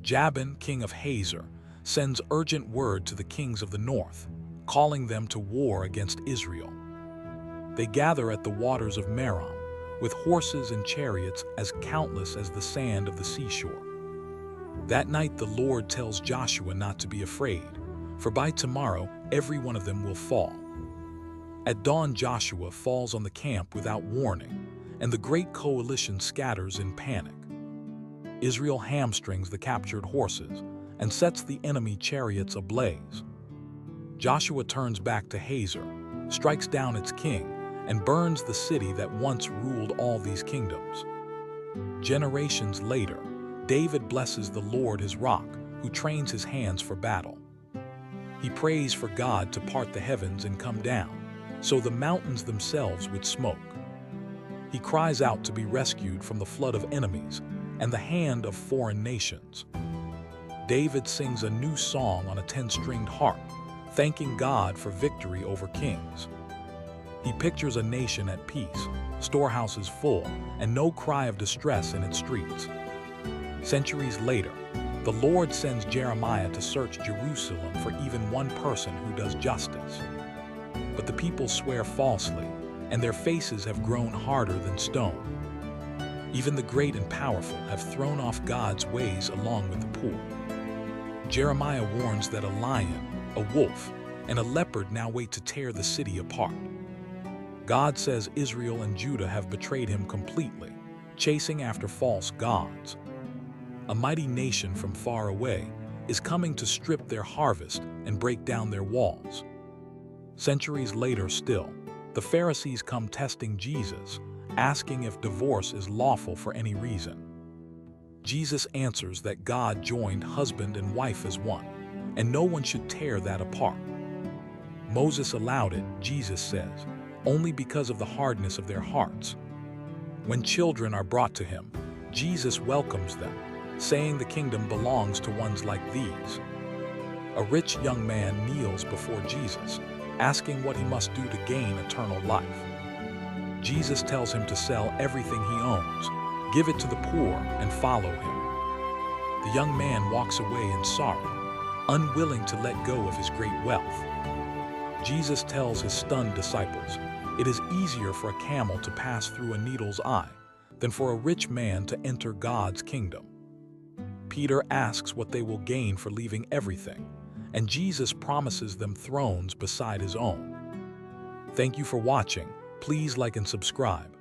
Jabin, king of Hazor, sends urgent word to the kings of the north, calling them to war against Israel. They gather at the waters of Merom, with horses and chariots as countless as the sand of the seashore. That night the Lord tells Joshua not to be afraid, for by tomorrow every one of them will fall. At dawn Joshua falls on the camp without warning, and the great coalition scatters in panic. Israel hamstrings the captured horses and sets the enemy chariots ablaze. Joshua turns back to Hazor, strikes down its king, and burns the city that once ruled all these kingdoms. Generations later, David blesses the Lord his rock, who trains his hands for battle. He prays for God to part the heavens and come down, so the mountains themselves would smoke. He cries out to be rescued from the flood of enemies and the hand of foreign nations. David sings a new song on a 10-stringed harp, thanking God for victory over kings. He pictures a nation at peace, storehouses full, and no cry of distress in its streets. Centuries later, the Lord sends Jeremiah to search Jerusalem for even one person who does justice. But the people swear falsely, and their faces have grown harder than stone. Even the great and powerful have thrown off God's ways along with the poor. Jeremiah warns that a lion, a wolf, and a leopard now wait to tear the city apart. God says Israel and Judah have betrayed him completely, chasing after false gods. A mighty nation from far away is coming to strip their harvest and break down their walls. Centuries later still, the Pharisees come testing Jesus, asking if divorce is lawful for any reason. Jesus answers that God joined husband and wife as one, and no one should tear that apart. Moses allowed it, Jesus says, only because of the hardness of their hearts. When children are brought to him, Jesus welcomes them, saying the kingdom belongs to ones like these. A rich young man kneels before Jesus, asking what he must do to gain eternal life. Jesus tells him to sell everything he owns, give it to the poor, and follow him. The young man walks away in sorrow, unwilling to let go of his great wealth. Jesus tells his stunned disciples, "It is easier for a camel to pass through a needle's eye than for a rich man to enter God's kingdom." Peter asks what they will gain for leaving everything, and Jesus promises them thrones beside his own. Thank you for watching. Please like and subscribe.